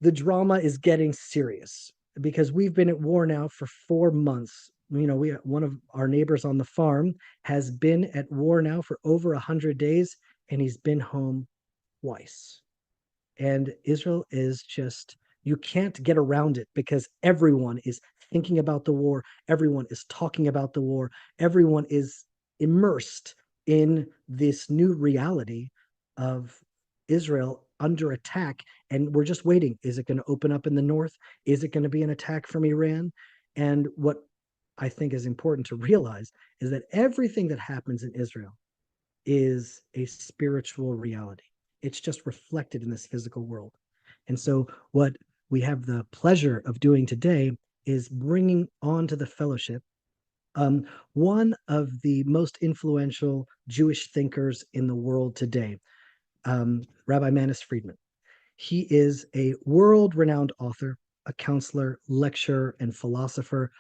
the drama is getting serious because we've been at war now for 4 months. One of our neighbors on the farm has been at war now for over 100 days, and he's been home twice. And Israel is just, you can't get around it because everyone is thinking about the war, everyone is talking about the war, everyone is immersed in this new reality of Israel under attack. And we're just waiting. Is it going to open up in the north? Is it going to be an attack from Iran? And what I think is important to realize is that everything that happens in Israel is a spiritual reality. It's just reflected in this physical world. And so, what we have the pleasure of doing today is bringing onto the fellowship one of the most influential Jewish thinkers in the world today, Rabbi Manis Friedman. He is a world renowned author, a counselor, lecturer, and philosopher.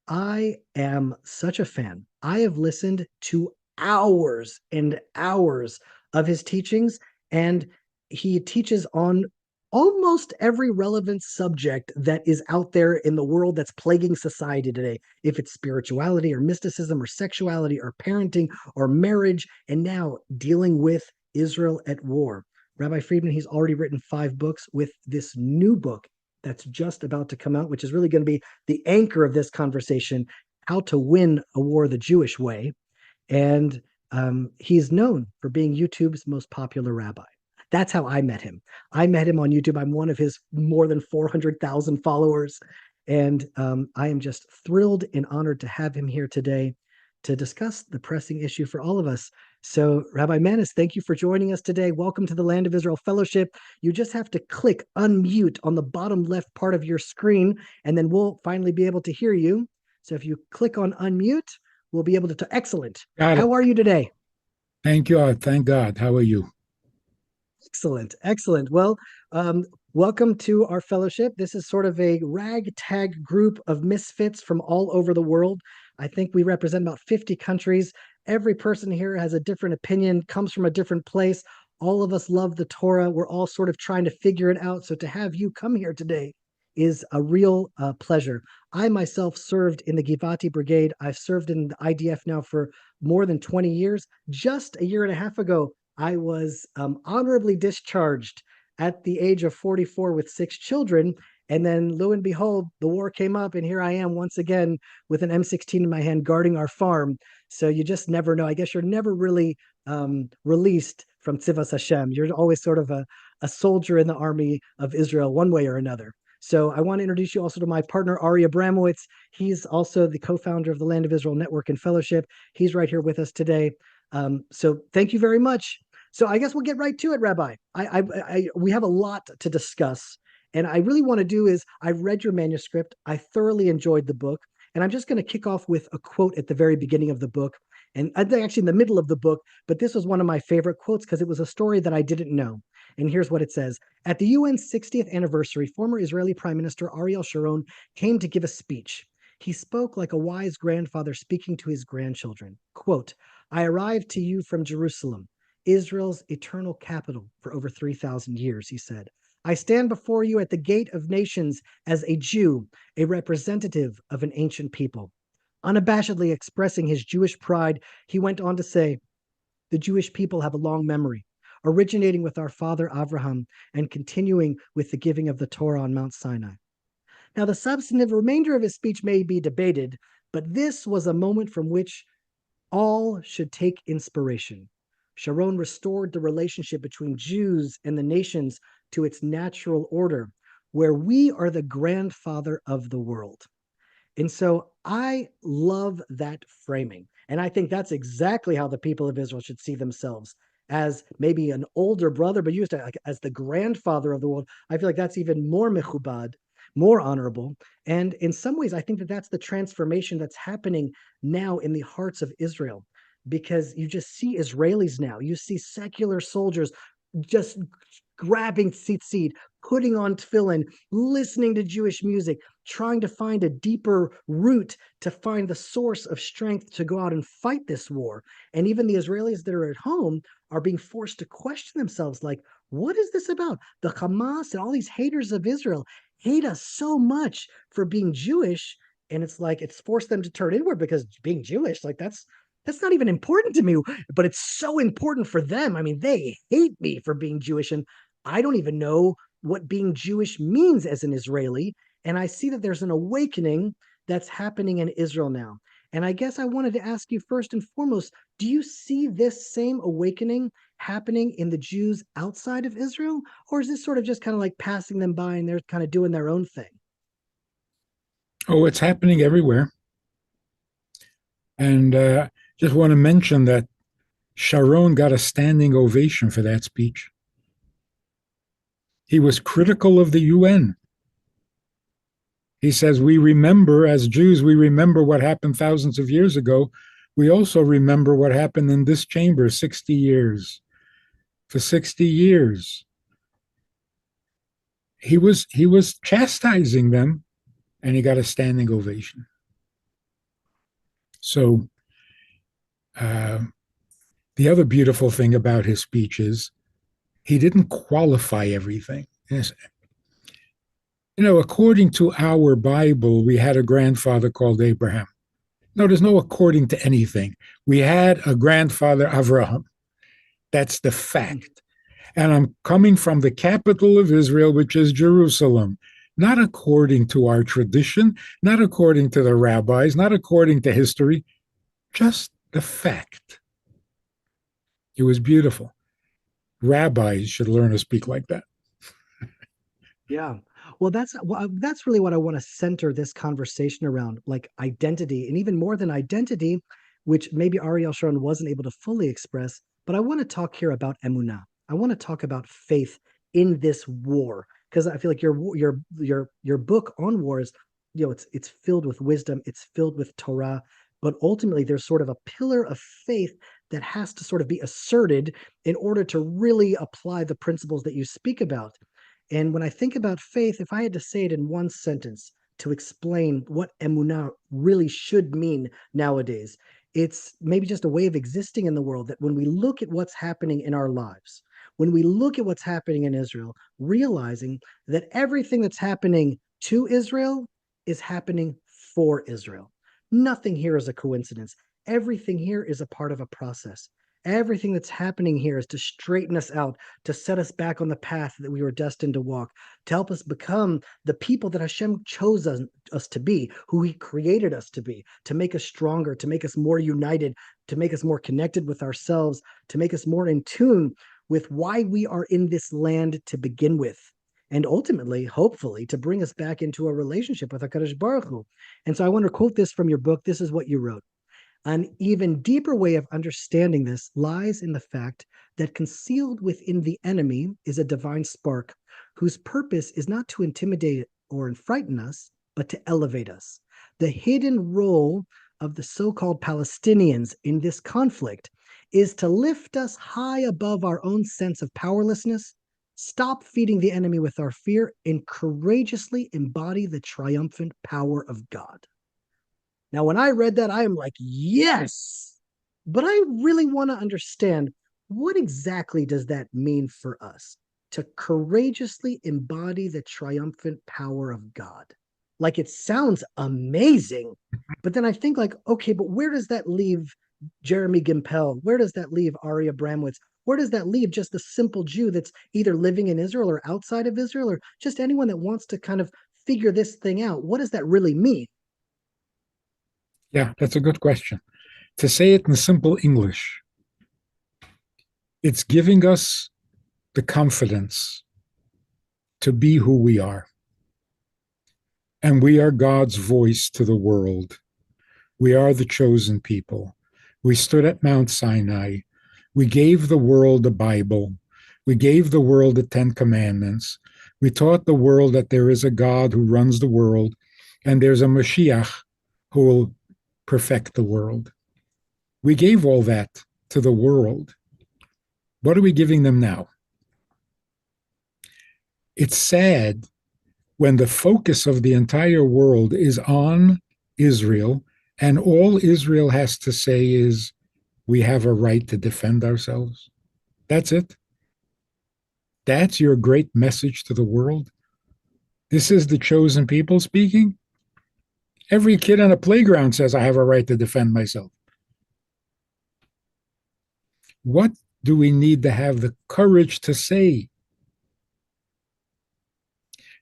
I am such a fan. I have listened to hours and hours of his teachings, and he teaches on almost every relevant subject that is out there in the world that's plaguing society today. If it's spirituality or mysticism or sexuality or parenting or marriage, and now dealing with Israel at war. Rabbi Friedman, he's already written 5 books with this new book that's just about to come out, which is really going to be the anchor of this conversation, How to Win a War the Jewish Way. And he's known for being YouTube's most popular rabbi. That's how I met him. I met him on YouTube. I'm one of his more than 400,000 followers. And I am just thrilled and honored to have him here today to discuss the pressing issue for all of us. So, Rabbi Manis, thank you for joining us today. Welcome to the Land of Israel Fellowship. You just have to click unmute on the bottom left part of your screen, and then we'll finally be able to hear you. So if you click on unmute, we'll be able to. Excellent. Got it. How are you today? Thank you. Thank God. How are you? Excellent. Excellent. Well, welcome to our fellowship. This is sort of a ragtag group of misfits from all over the world. I think we represent about 50 countries. Every person here has a different opinion, comes from a different place. All of us love the Torah. We're all sort of trying to figure it out. So to have you come here today is a real pleasure. I myself served in the Givati Brigade. I've served in the IDF now for more than 20 years. Just a year and a half ago, I was honorably discharged at the age of 44 with 6 children. And then lo and behold, the war came up, and here I am once again with an M16 in my hand guarding our farm. So you just never know. I guess you're never really released from Tzivas Hashem. You're always sort of a soldier in the army of Israel, one way or another. So I want to introduce you also to my partner, Ari Abramowitz. He's also the co-founder of the Land of Israel Network and Fellowship. He's right here with us today. So thank you very much. So I guess we'll get right to it, Rabbi. We have a lot to discuss. And I really want to do is, I read your manuscript. I thoroughly enjoyed the book. And I'm just going to kick off with a quote at the very beginning of the book. And actually in the middle of the book, but this was one of my favorite quotes because it was a story that I didn't know. And here's what it says. At the UN's 60th anniversary, former Israeli Prime Minister Ariel Sharon came to give a speech. He spoke like a wise grandfather speaking to his grandchildren. Quote, I arrived to you from Jerusalem, Israel's eternal capital for over 3,000 years, he said. I stand before you at the gate of nations as a Jew, a representative of an ancient people. Unabashedly expressing his Jewish pride, he went on to say, the Jewish people have a long memory, originating with our father Abraham and continuing with the giving of the Torah on Mount Sinai. Now, the substantive remainder of his speech may be debated, but this was a moment from which all should take inspiration. Sharon restored the relationship between Jews and the nations to its natural order, where we are the grandfather of the world. And so I love that framing. And I think that's exactly how the people of Israel should see themselves, as maybe an older brother, but used to like as the grandfather of the world. I feel like that's even more mechubad, more honorable. And in some ways, I think that that's the transformation that's happening now in the hearts of Israel, because you just see Israelis now. You see secular soldiers just grabbing tzitzit, putting on tefillin, listening to Jewish music, trying to find a deeper root to find the source of strength to go out and fight this war. And even the Israelis that are at home are being forced to question themselves, like, what is this about? The Hamas and all these haters of Israel hate us so much for being Jewish. And it's like it's forced them to turn inward because being Jewish, like that's not even important to me, but it's so important for them. I mean, they hate me for being Jewish, and I don't even know what being Jewish means as an Israeli. And I see that there's an awakening that's happening in Israel now. And I guess I wanted to ask you first and foremost, do you see this same awakening happening in the Jews outside of Israel? Or is this sort of just kind of like passing them by and they're kind of doing their own thing? Oh, it's happening everywhere. And just want to mention that Sharon got a standing ovation for that speech. He was critical of the UN. He says, we remember, as Jews, we remember what happened thousands of years ago. We also remember what happened in this chamber 60 years. For 60 years, he was chastising them, and he got a standing ovation. So the other beautiful thing about his speech is he didn't qualify everything. According to our Bible, we had a grandfather called Abraham. No, there's no according to anything. We had a grandfather, Avraham. That's the fact. And I'm coming from the capital of Israel, which is Jerusalem, not according to our tradition, not according to the rabbis, not according to history, just the fact. It was beautiful. Rabbis should learn to speak like that. Yeah. Well, that's really what I want to center this conversation around, like identity, and even more than identity, which maybe Ariel Sharon wasn't able to fully express. But I want to talk here about emunah. I want to talk about faith in this war because I feel like your book on war is, it's filled with wisdom, it's filled with Torah, but ultimately there's sort of a pillar of faith that has to sort of be asserted in order to really apply the principles that you speak about. And when I think about faith, if I had to say it in one sentence to explain what emunah really should mean nowadays, it's maybe just a way of existing in the world that when we look at what's happening in our lives, when we look at what's happening in Israel, realizing that everything that's happening to Israel is happening for Israel. Nothing here is a coincidence. Everything here is a part of a process. Everything that's happening here is to straighten us out, to set us back on the path that we were destined to walk, to help us become the people that Hashem chose us to be, who He created us to be, to make us stronger, to make us more united, to make us more connected with ourselves, to make us more in tune with why we are in this land to begin with. And ultimately, hopefully, to bring us back into a relationship with HaKadosh Baruch Hu. And so I want to quote this from your book. This is what you wrote. An even deeper way of understanding this lies in the fact that concealed within the enemy is a divine spark whose purpose is not to intimidate or frighten us, but to elevate us. The hidden role of the so-called Palestinians in this conflict is to lift us high above our own sense of powerlessness, stop feeding the enemy with our fear, and courageously embody the triumphant power of God. Now, when I read that, I am like, yes. But I really want to understand what exactly does that mean for us to courageously embody the triumphant power of God? Like it sounds amazing, but then I think like, okay, but where does that leave Jeremy Gimpel? Where does that leave Ari Abramowitz? Where does that leave just the simple Jew that's either living in Israel or outside of Israel, or just anyone that wants to kind of figure this thing out? What does that really mean? Yeah, that's a good question. To say it in simple English, it's giving us the confidence to be who we are. And we are God's voice to the world. We are the chosen people. We stood at Mount Sinai. We gave the world the Bible. We gave the world the Ten Commandments. We taught the world that there is a God who runs the world, and there's a Mashiach who will perfect the world. We gave all that to the world. What are we giving them now? It's sad when the focus of the entire world is on Israel, and all Israel has to say is, we have a right to defend ourselves. That's it. That's your great message to the world? This is the chosen people speaking? Every kid on a playground says, I have a right to defend myself. What do we need to have the courage to say?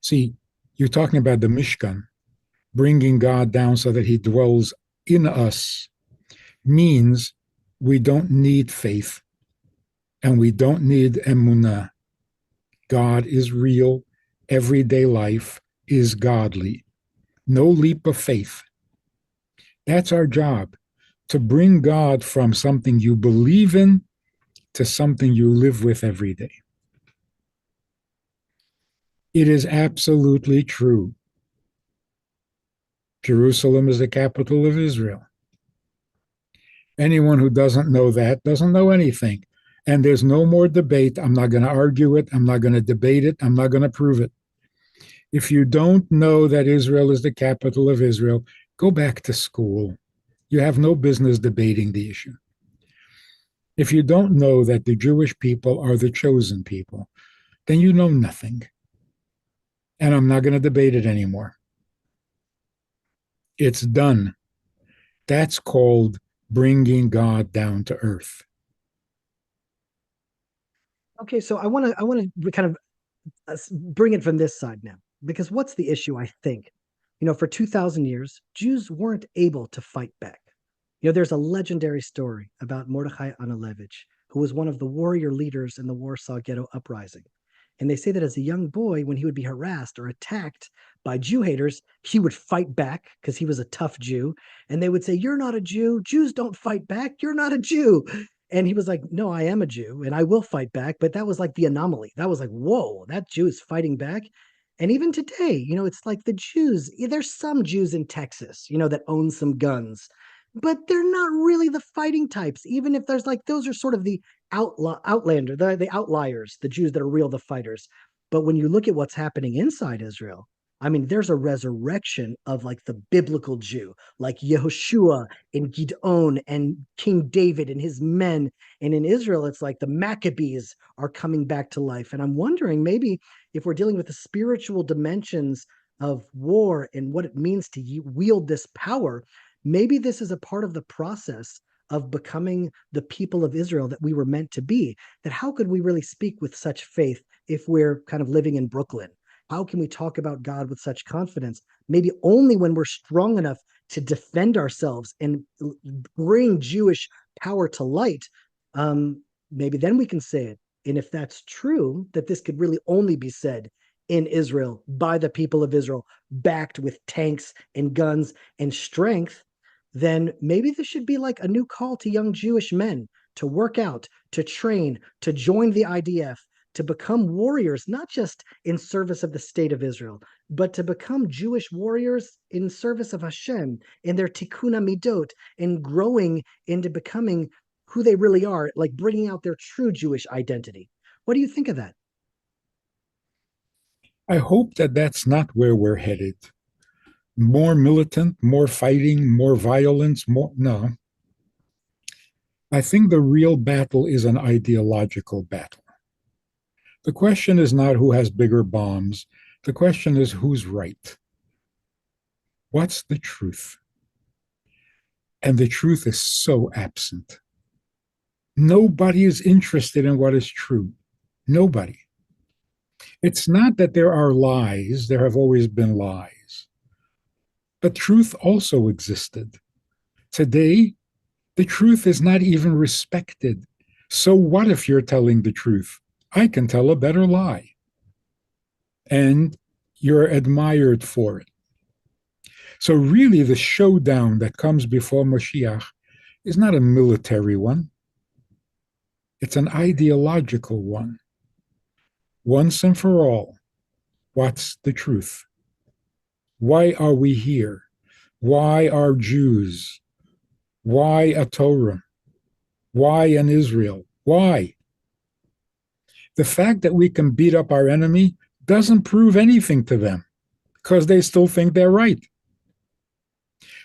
See, you're talking about the Mishkan, bringing God down so that he dwells in us, means we don't need faith and we don't need emunah. God is real. Everyday life is godly. No leap of faith. That's our job, to bring God from something you believe in to something you live with every day. It is absolutely true. Jerusalem is the capital of Israel. Anyone who doesn't know that doesn't know anything. And there's no more debate. I'm not going to argue it. I'm not going to debate it. I'm not going to prove it. If you don't know that Israel is the capital of Israel, go back to school. You have no business debating the issue. If you don't know that the Jewish people are the chosen people, then you know nothing. And I'm not going to debate it anymore. It's done. That's called bringing God down to earth. Okay, so I want to kind of bring it from this side now, because what's the issue? I think, for 2,000 years, Jews weren't able to fight back. There's a legendary story about Mordechai Analevich, who was one of the warrior leaders in the Warsaw Ghetto Uprising. And they say that as a young boy, when he would be harassed or attacked by Jew haters, he would fight back because he was a tough Jew. And they would say, "You're not a Jew. Jews don't fight back. You're not a Jew." And he was like, "No, I am a Jew and I will fight back." But that was like the anomaly. That was like, whoa, that Jew is fighting back. And even today, it's like the Jews, there's some Jews in Texas, that own some guns, but they're not really the fighting types. Even if there's like, those are sort of the the outliers, the Jews that are real, the fighters. But when you look at what's happening inside Israel, I mean, there's a resurrection of like the biblical Jew, like Yehoshua and Gideon and King David and his men. And in Israel, it's like the Maccabees are coming back to life. And I'm wondering, maybe if we're dealing with the spiritual dimensions of war and what it means to wield this power, maybe this is a part of the process of becoming the people of Israel that we were meant to be. That how could we really speak with such faith if we're kind of living in Brooklyn? How can we talk about God with such confidence? Maybe only when we're strong enough to defend ourselves and bring Jewish power to light. Maybe then we can say it. And if that's true, that this could really only be said in Israel by the people of Israel, backed with tanks and guns and strength, then maybe this should be like a new call to young Jewish men to work out, to train, to join the IDF, to become warriors, not just in service of the state of Israel, but to become Jewish warriors in service of Hashem, in their tikkun midot, and growing into becoming who they really are, like bringing out their true Jewish identity. What do you think of that? I hope that that's not where we're headed. More militant, more fighting, more violence, more. No. I think the real battle is an ideological battle. The question is not who has bigger bombs. The question is who's right. What's the truth? And the truth is so absent. Nobody is interested in what is true. Nobody. It's not that there are lies, there have always been lies. But truth also existed. Today, the truth is not even respected. So what if you're telling the truth? I can tell a better lie. And you're admired for it. So really the showdown that comes before Mashiach is not a military one. It's an ideological one. Once and for all, what's the truth? Why are we here? Why are Jews? Why a Torah? Why an Israel? Why? The fact that we can beat up our enemy doesn't prove anything to them because they still think they're right.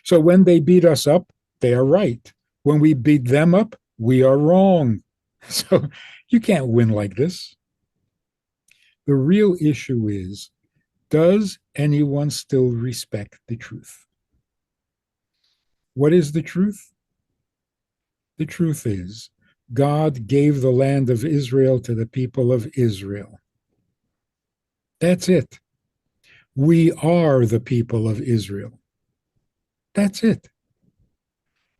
So when they beat us up, they are right. When we beat them up, we are wrong. So you can't win like this. The real issue is, does anyone still respect the truth? What is the truth? The truth is, God gave the land of Israel to the people of Israel. That's it. We are the people of Israel. That's it.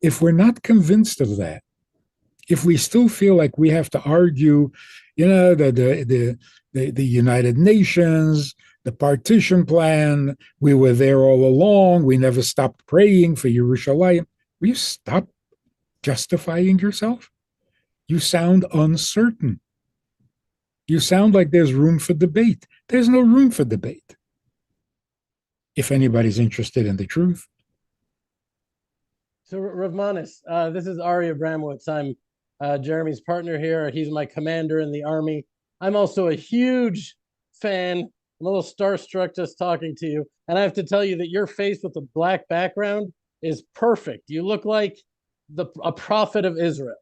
If we're not convinced of that, if we still feel like we have to argue, the United Nations, the partition plan, we were there all along, we never stopped praying for Yerushalayim, will you stop justifying yourself? You sound uncertain. You sound like there's room for debate. There's no room for debate. If anybody's interested in the truth. So, Rav Manis, this is Ari Abramowitz. I'm Jeremy's partner here. He's my commander in the army. I'm also a huge fan. I'm a little starstruck just talking to you. And I have to tell you that your face with the black background is perfect. You look like a prophet of Israel.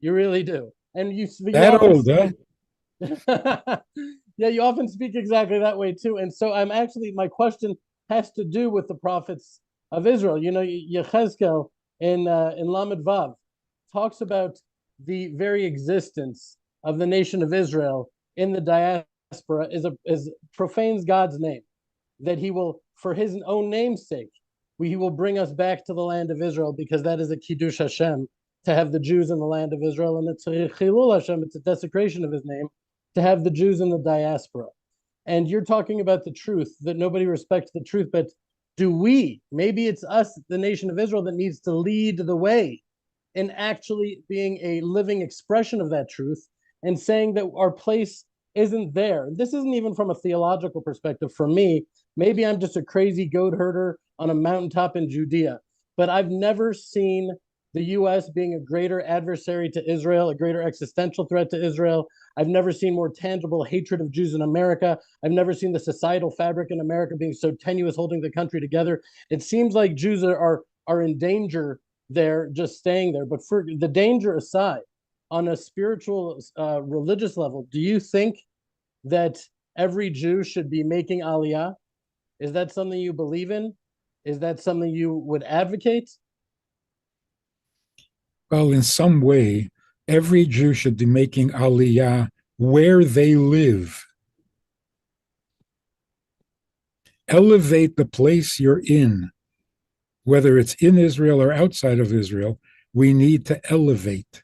You really do. And you that old, huh? Yeah, you often speak exactly that way too. And so my question has to do with the prophets of Israel. You know, Yechezkel in Lamed Vav talks about the very existence of the nation of Israel in the diaspora is profanes God's name, that he will, for his own name's sake, he will bring us back to the land of Israel, because that is a Kiddush Hashem, to have the Jews in the land of Israel, and it's a Chilul Hashem, it's a desecration of his name, to have the Jews in the diaspora. And you're talking about the truth, that nobody respects the truth, but maybe it's us, the nation of Israel, that needs to lead the way in actually being a living expression of that truth and saying that our place isn't there. This isn't even from a theological perspective for me. Maybe I'm just a crazy goat herder on a mountaintop in Judea, but I've never seen the U.S. being a greater adversary to Israel, a greater existential threat to Israel. I've never seen more tangible hatred of Jews in America. I've never seen the societal fabric in America being so tenuous, holding the country together. It seems like Jews are in danger there, just staying there. But for the danger aside, on a spiritual, religious level, do you think that every Jew should be making aliyah? Is that something you believe in? Is that something you would advocate? Well, in some way, every Jew should be making aliyah where they live. Elevate the place you're in, whether it's in Israel or outside of Israel. We need to elevate.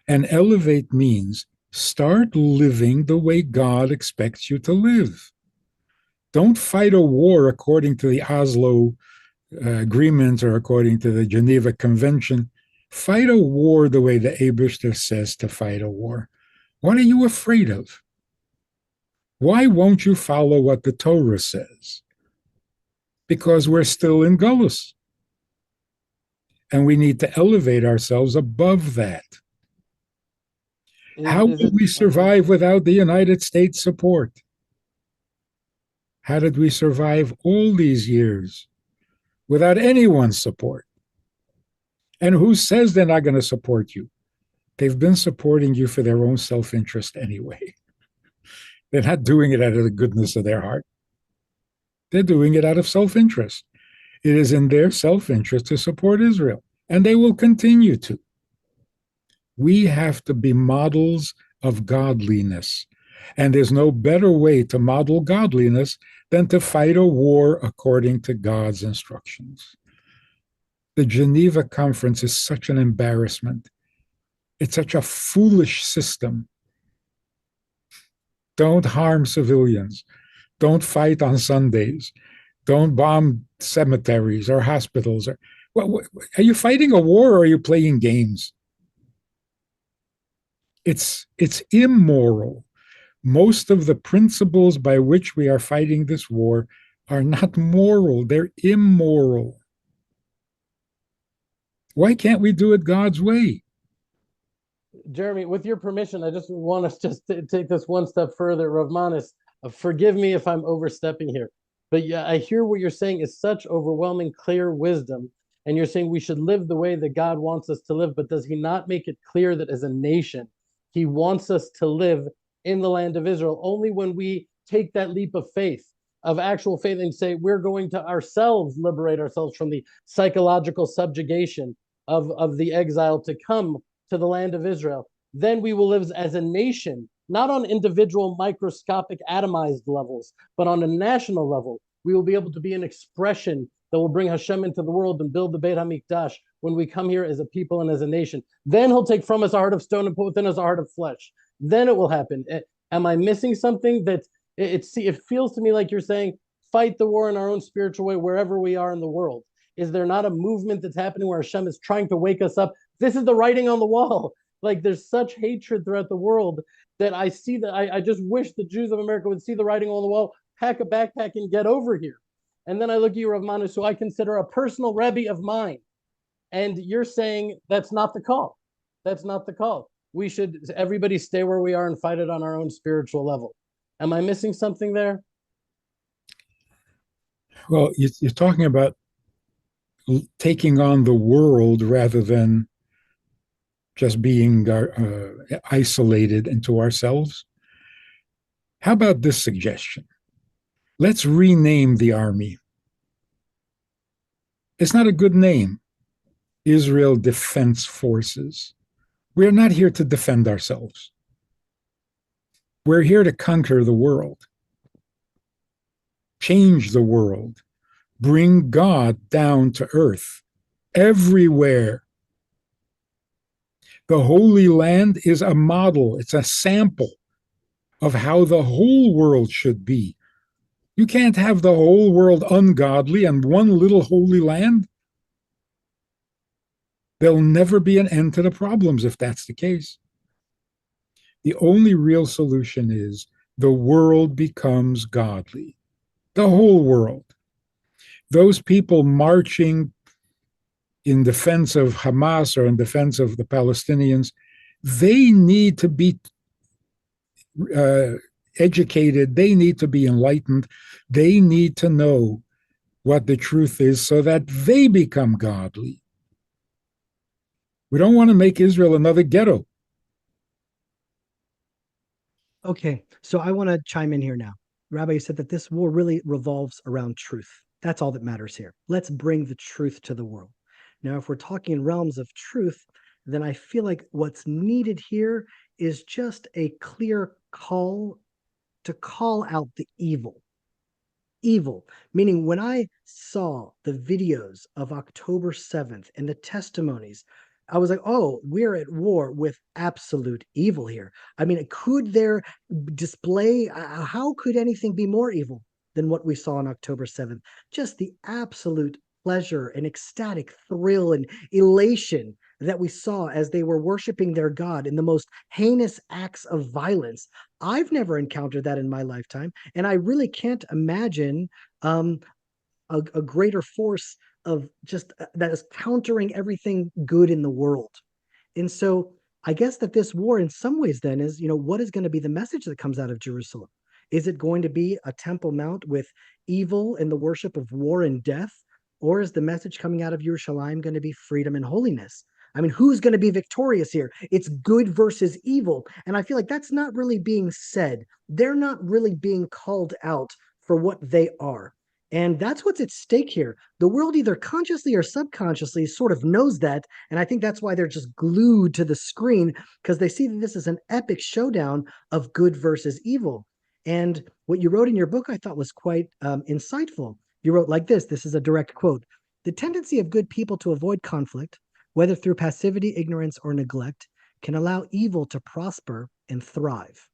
And elevate means start living the way God expects you to live. Don't fight a war according to the Oslo agreement or according to the Geneva Convention. Fight a war the way the Eibishter says to fight a war. What are you afraid of? Why won't you follow what the Torah says? Because we're still in Golus. And we need to elevate ourselves above that. How will we survive without the United States support? How did we survive all these years without anyone's support? And who says they're not going to support you? They've been supporting you for their own self-interest anyway. They're not doing it out of the goodness of their heart. They're doing it out of self-interest. It is in their self-interest to support Israel, and they will continue to. We have to be models of godliness, and there's no better way to model godliness than to fight a war according to God's instructions. The Geneva Conference is such an embarrassment. It's such a foolish system. Don't harm civilians. Don't fight on Sundays. Don't bomb cemeteries or hospitals. Are you fighting a war or are you playing games? It's immoral. Most of the principles by which we are fighting this war are not moral. They're immoral. Why can't we do it God's way? Jeremy, with your permission, I just want us just to take this one step further. Rav Manis, forgive me if I'm overstepping here, but yeah, I hear what you're saying is such overwhelming, clear wisdom. And you're saying we should live the way that God wants us to live, but does he not make it clear that as a nation, he wants us to live in the land of Israel? Only when we take that leap of faith, of actual faith, and say, we're going to ourselves liberate ourselves from the psychological subjugation of the exile to come to the land of Israel, then we will live as a nation, not on individual microscopic atomized levels, but on a national level. We will be able to be an expression that will bring Hashem into the world and build the Beit HaMikdash when we come here as a people and as a nation. Then he'll take from us a heart of stone and put within us a heart of flesh. Then it will happen. Am I missing something? That it feels to me like you're saying, fight the war in our own spiritual way wherever we are in the world. Is there not a movement that's happening where Hashem is trying to wake us up? This is the writing on the wall. Like, there's such hatred throughout the world that I see that I just wish the Jews of America would see the writing on the wall, pack a backpack and get over here. And then I look at you, Rabbi Manis, who I consider a personal Rebbe of mine. And you're saying that's not the call. That's not the call. We should, everybody stay where we are and fight it on our own spiritual level. Am I missing something there? Well, you're talking about taking on the world rather than just being isolated into ourselves. How about this suggestion? Let's rename the army. It's not a good name. Israel Defense Forces. We're not here to defend ourselves. We're here to conquer the world, change the world, bring God down to earth everywhere. The Holy Land is a model, it's a sample of how the whole world should be. You can't have the whole world ungodly and one little Holy Land. There'll never be an end to the problems if that's the case. The only real solution is the world becomes godly. The whole world. Those people marching in defense of Hamas or in defense of the Palestinians, they need to be educated. They need to be enlightened. They need to know what the truth is so that they become godly. We don't want to make Israel another ghetto. Okay, so I want to chime in here now. Rabbi, you said that this war really revolves around truth. That's all that matters here. Let's bring the truth to the world. Now, if we're talking in realms of truth, then I feel like what's needed here is just a clear call to call out the evil. Evil, meaning when I saw the videos of October 7th and the testimonies, I was like, oh, we're at war with absolute evil here. I mean, could there display, how could anything be more evil than what we saw on October 7th? Just the absolute pleasure and ecstatic thrill and elation that we saw as they were worshiping their God in the most heinous acts of violence. I've never encountered that in my lifetime, and I really can't imagine a greater force of just that is countering everything good in the world. And so I guess that this war in some ways then is, what is going to be the message that comes out of Jerusalem? Is it going to be a Temple Mount with evil and the worship of war and death? Or is the message coming out of Yerushalayim going to be freedom and holiness? I mean, who's going to be victorious here? It's good versus evil. And I feel like that's not really being said. They're not really being called out for what they are. And that's what's at stake here. The world either consciously or subconsciously sort of knows that. And I think that's why they're just glued to the screen, because they see that this is an epic showdown of good versus evil. And what you wrote in your book, I thought was quite insightful. You wrote like this is a direct quote. The tendency of good people to avoid conflict, whether through passivity, ignorance, or neglect, can allow evil to prosper and thrive.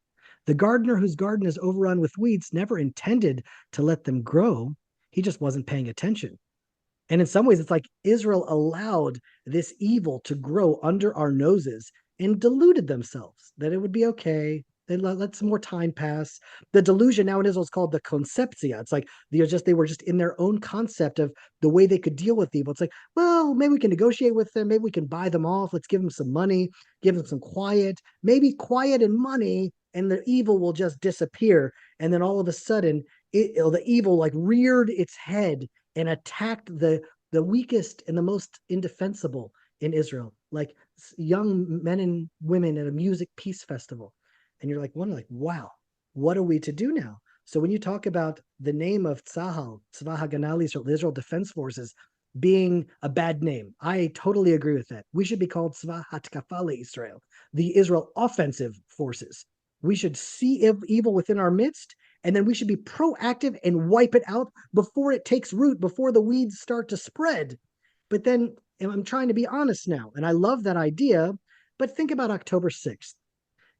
The gardener whose garden is overrun with weeds never intended to let them grow. He just wasn't paying attention. And in some ways, it's like Israel allowed this evil to grow under our noses and deluded themselves that it would be okay. They let some more time pass. The delusion now in Israel is called the conceptia. It's like they were just in their own concept of the way they could deal with evil. It's like, well, maybe we can negotiate with them. Maybe we can buy them off. Let's give them some money, give them some quiet, maybe quiet and money, and the evil will just disappear. And then all of a sudden, the evil like reared its head and attacked the weakest and the most indefensible in Israel, like young men and women at a music peace festival. And you're like, wow, what are we to do now? So when you talk about the name of Tzahal, Tzva Haganah Yisrael, the Israel Defense Forces, being a bad name, I totally agree with that. We should be called Tzva Hatkafa Yisrael, the Israel Offensive Forces. We should see evil within our midst, and then we should be proactive and wipe it out before it takes root, before the weeds start to spread. But then, and I'm trying to be honest now, and I love that idea, but think about October 6th.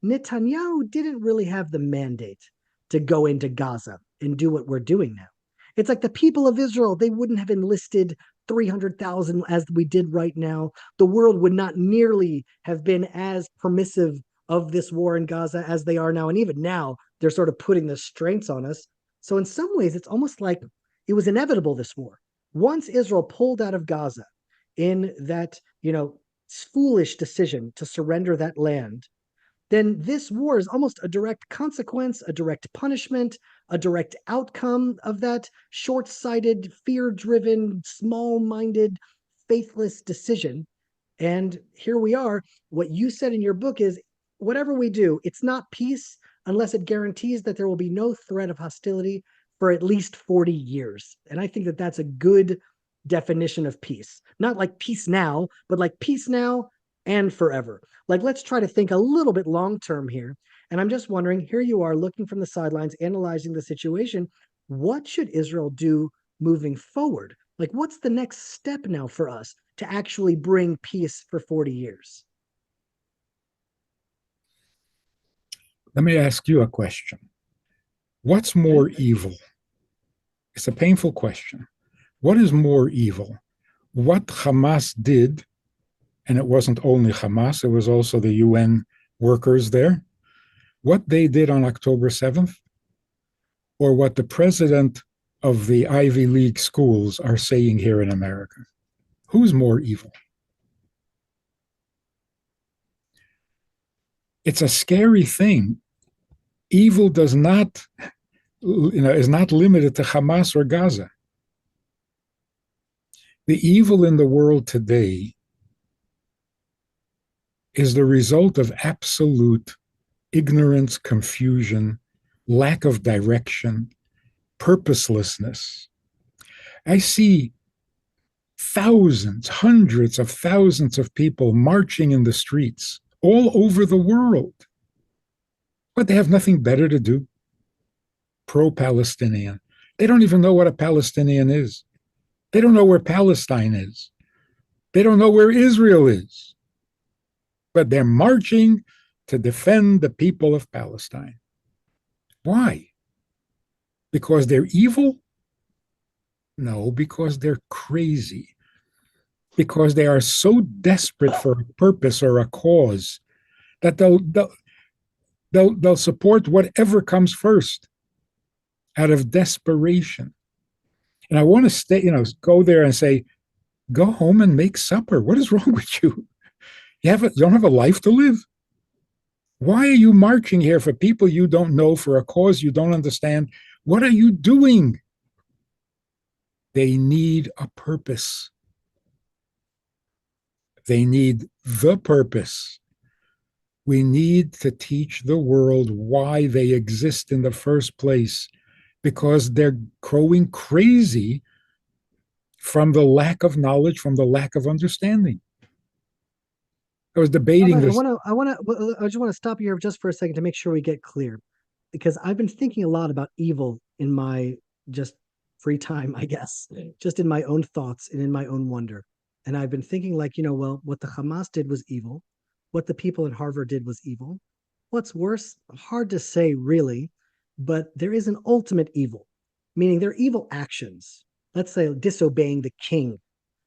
Netanyahu didn't really have the mandate to go into Gaza and do what we're doing now. It's like the people of Israel, they wouldn't have enlisted 300,000 as we did right now. The world would not nearly have been as permissive of this war in Gaza as they are now. And even now, they're sort of putting the strains on us. So in some ways, it's almost like it was inevitable, this war. Once Israel pulled out of Gaza in that, foolish decision to surrender that land, then this war is almost a direct consequence, a direct punishment, a direct outcome of that short-sighted, fear-driven, small-minded, faithless decision. And here we are. What you said in your book is, whatever we do, it's not peace unless it guarantees that there will be no threat of hostility for at least 40 years. And I think that that's a good definition of peace. Not like peace now, but like peace now and forever. Like, let's try to think a little bit long-term here. And I'm just wondering, here you are looking from the sidelines, analyzing the situation. What should Israel do moving forward? Like, what's the next step now for us to actually bring peace for 40 years? Let me ask you a question. What's more evil? It's a painful question. What is more evil? What Hamas did, and it wasn't only Hamas, it was also the UN workers there, what they did on October 7th, or what the president of the Ivy League schools are saying here in America? Who's more evil? It's a scary thing. Evil does not, is not limited to Hamas or Gaza. The evil in the world today is the result of absolute ignorance, confusion, lack of direction, purposelessness. I see thousands, hundreds of thousands of people marching in the streets all over the world, but they have nothing better to do. Pro-Palestinian. They don't even know what a Palestinian is. They don't know where Palestine is. They don't know where Israel is. But they're marching to defend the people of Palestine. Why? Because they're evil? No, because they're crazy. Because they are so desperate for a purpose or a cause that they'll support whatever comes first out of desperation. And I want to stay, go there and say, go home and make supper. What is wrong with you? You don't have a life to live. Why are you marching here for people you don't know, for a cause you don't understand? What are you doing? They need a purpose. They need the purpose. We need to teach the world why they exist in the first place, because they're growing crazy from the lack of knowledge, from the lack of understanding. I was debating this. I just want to stop you here just for a second to make sure we get clear, because I've been thinking a lot about evil in my just free time, I guess, just in my own thoughts and in my own wonder. And I've been thinking like, well, what the Hamas did was evil. What the people in Harvard did was evil. What's worse? Hard to say really, but there is an ultimate evil, meaning they're evil actions. Let's say disobeying the king.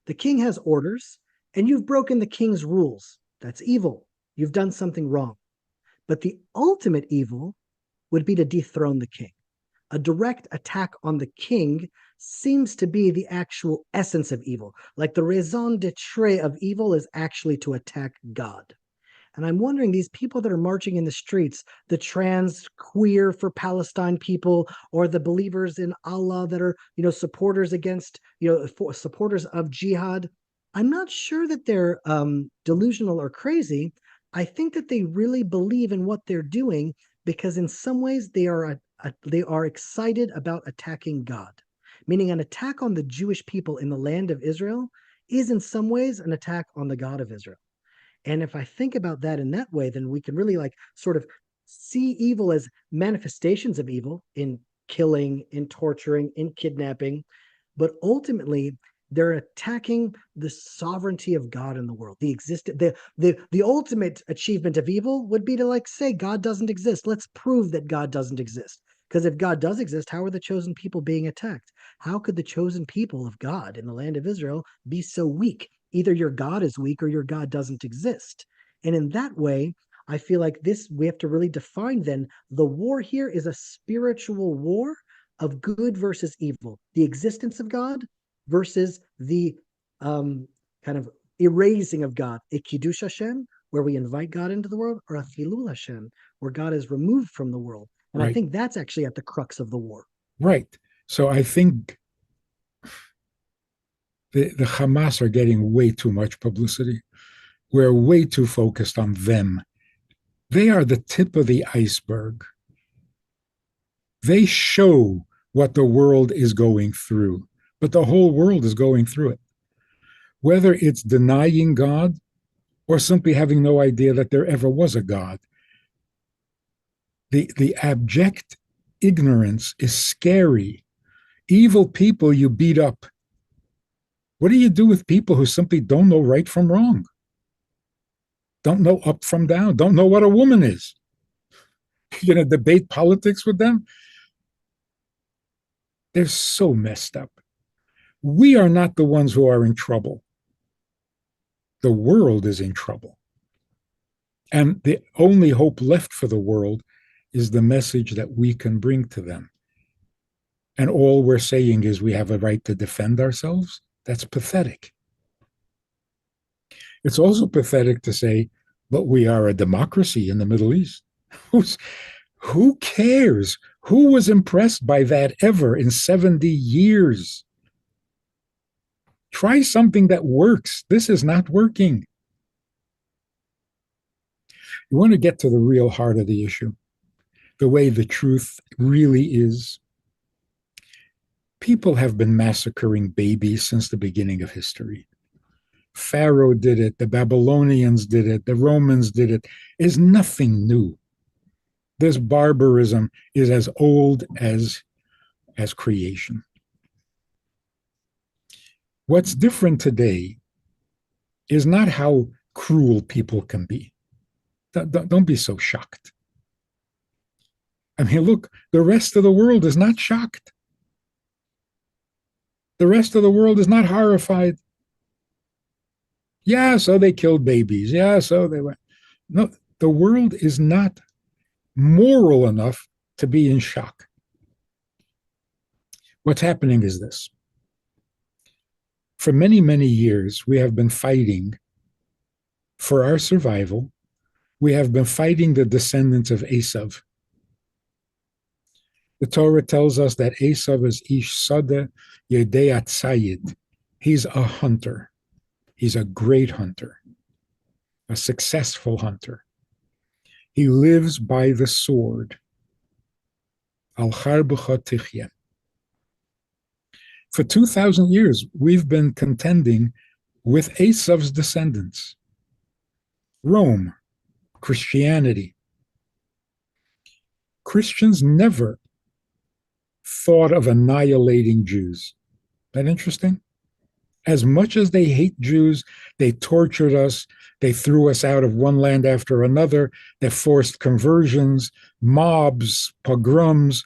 The king has orders and you've broken the king's rules. That's evil. You've done something wrong. But the ultimate evil would be to dethrone the king. A direct attack on the king seems to be the actual essence of evil. Like the raison d'etre of evil is actually to attack God. And I'm wondering, these people that are marching in the streets, the trans, queer for Palestine people, or the believers in Allah that are, supporters against, supporters of jihad, I'm not sure that they're delusional or crazy. I think that they really believe in what they're doing, because in some ways they are they are excited about attacking God, meaning an attack on the Jewish people in the land of Israel is in some ways an attack on the God of Israel. And if I think about that in that way, then we can really like sort of see evil as manifestations of evil in killing, in torturing, in kidnapping, but ultimately they're attacking the sovereignty of God in the world. The ultimate achievement of evil would be to like say God doesn't exist. Let's prove that God doesn't exist. Because if God does exist, how are the chosen people being attacked? How could the chosen people of God in the land of Israel be so weak? Either your God is weak or your God doesn't exist. And in that way, I feel like this, we have to really define then the war here is a spiritual war of good versus evil, the existence of God versus the kind of erasing of God, a kiddush Hashem, where we invite God into the world, or a chilul Hashem, where God is removed from the world. And I think that's actually at the crux of the war. Right. So I think the Hamas are getting way too much publicity. We're way too focused on them. They are the tip of the iceberg. They show what the world is going through, but the whole world is going through it. Whether it's denying God or simply having no idea that there ever was a God, the abject ignorance is scary. Evil people you beat up. What do you do with people who simply don't know right from wrong? Don't know up from down, don't know what a woman is? You're going to debate politics with them? They're so messed up. We are not the ones who are in trouble. The world is in trouble. And the only hope left for the world is the message that we can bring to them. And all we're saying is we have a right to defend ourselves. That's pathetic. It's also pathetic to say, but we are a democracy in the Middle East. Who cares? Who was impressed by that ever in 70 years? Try something that works. This is not working. You want to get to the real heart of the issue, the way the truth really is. People have been massacring babies since the beginning of history. Pharaoh did it, the Babylonians did it, the Romans did it. It's nothing new. This barbarism is as old as creation. What's different today is not how cruel people can be. Don't be so shocked. I mean, look, the rest of the world is not shocked. The rest of the world is not horrified. Yeah, so they killed babies. Yeah, so they went. No, the world is not moral enough to be in shock. What's happening is this. For many, many years, we have been fighting for our survival. We have been fighting the descendants of Esav. The Torah tells us that Esav is Ish Sadeh Yedei Tzayid. He's a hunter. He's a great hunter, a successful hunter. He lives by the sword. Al Harbecha Tichye. For 2,000 years, we've been contending with Esav's descendants. Rome, Christianity. Christians never thought of annihilating Jews. Isn't that interesting? As much as they hate Jews, they tortured us, they threw us out of one land after another, they forced conversions, mobs, pogroms.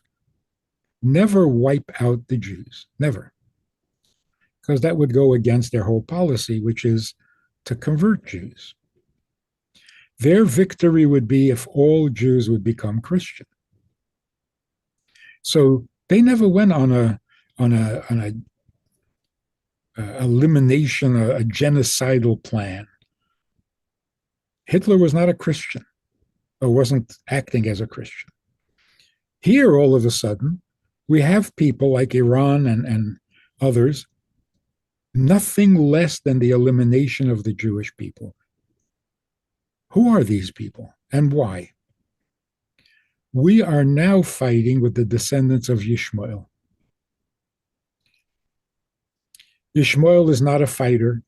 Never wipe out the Jews, never. Because that would go against their whole policy, which is to convert Jews. Their victory would be if all Jews would become Christian. So they never went on a elimination, a genocidal plan. Hitler was not a Christian, or wasn't acting as a Christian. Here, all of a sudden, we have people like Iran and others, nothing less than the elimination of the Jewish people. Who are these people and why? We are now fighting with the descendants of Yishmael. Yishmael is not a fighter.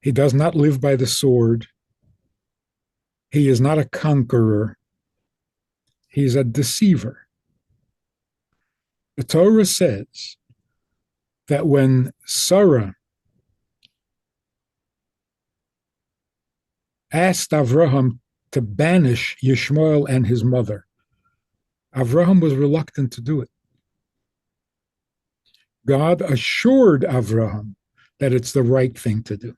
He does not live by the sword. He is not a conqueror. He's a deceiver. The Torah says that when Sarah asked Avraham to banish Yishmael and his mother, Avraham was reluctant to do it. God assured Avraham that it's the right thing to do.